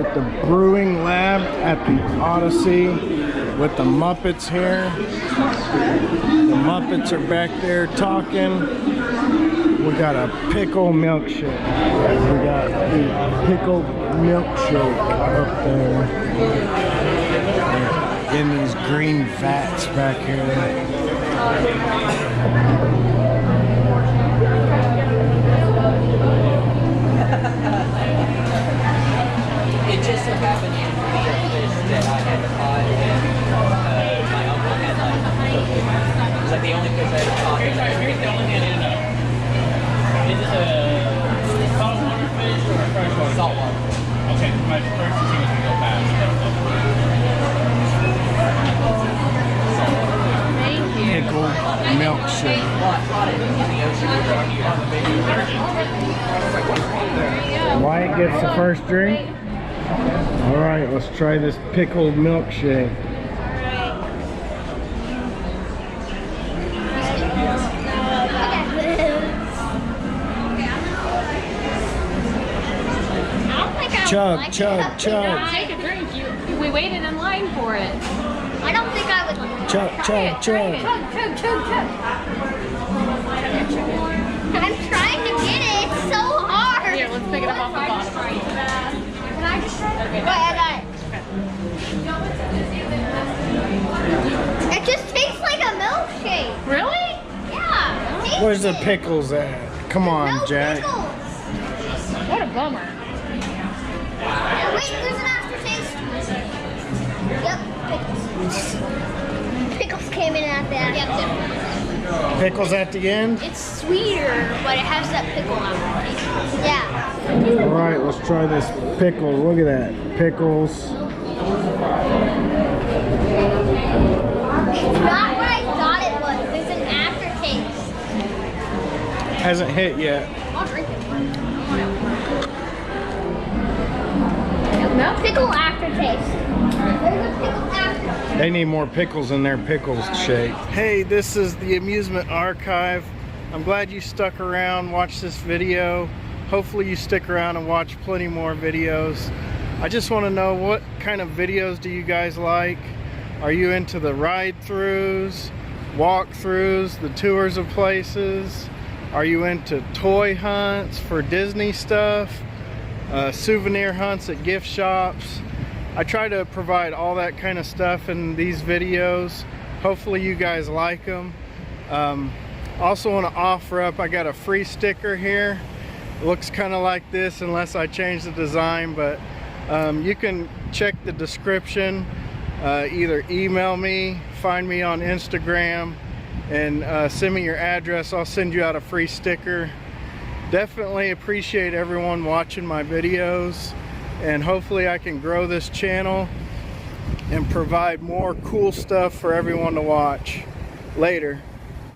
at the brewing lab at the Odyssey with the Muppets here. The Muppets are back there talking. We got a pickle milkshake. We got the pickle milkshake up there. In these green vats back here. It just so happened in the fish that I had caught, and my uncle had like it was like the only fish I had caught. Here's the only thing I need to know. Is this a saltwater fish or a freshwater? Saltwater. Okay, my first thing is to go past. Thank you. Pickle milkshake. Well, I caught it in the ocean around here. Wyatt gets the first drink. All right, let's try this pickled milkshake. Chug, chug, chug. Take a drink. We waited in line for it. I don't think I would. Chug, chug, chug. I'm trying to get it. It's so hard. Here, let's pick it up off the bottom. Can I just try? Okay. Wait, I got it. It just tastes like a milkshake. Really? Yeah. it tastes Where's the it. pickles at? Come on, No Jack. pickles. What a bummer. Wait, there's an aftertaste. Yep, pickles. Pickles came in at that. Yep. Pickles at the end? It's sweeter, but it has that pickle aftertaste. Yeah. All right, let's try this pickle. Look at that. Pickles. It's not what I thought it was. There's an aftertaste. Hasn't hit yet. I'll drink it. No? Pickle aftertaste. There's a pickle aftertaste. They need more pickles in their pickles shake. Hey, this is the Amusement Archive. I'm glad you stuck around, watched this video. Hopefully you stick around and watch plenty more videos. I just want to know, what kind of videos do you guys like? Are you into the ride-throughs, walk-throughs, the tours of places? Are you into toy hunts for Disney stuff? Souvenir hunts at gift shops? I try to provide all that kind of stuff in these videos. Hopefully you guys like them. Also want to offer up, I got a free sticker here. It looks kind of like this unless I change the design, but you can check the description. Either email me, find me on Instagram, and send me your address. I'll send you out a free sticker. Definitely appreciate everyone watching my videos, and hopefully I can grow this channel and provide more cool stuff for everyone to watch. Later.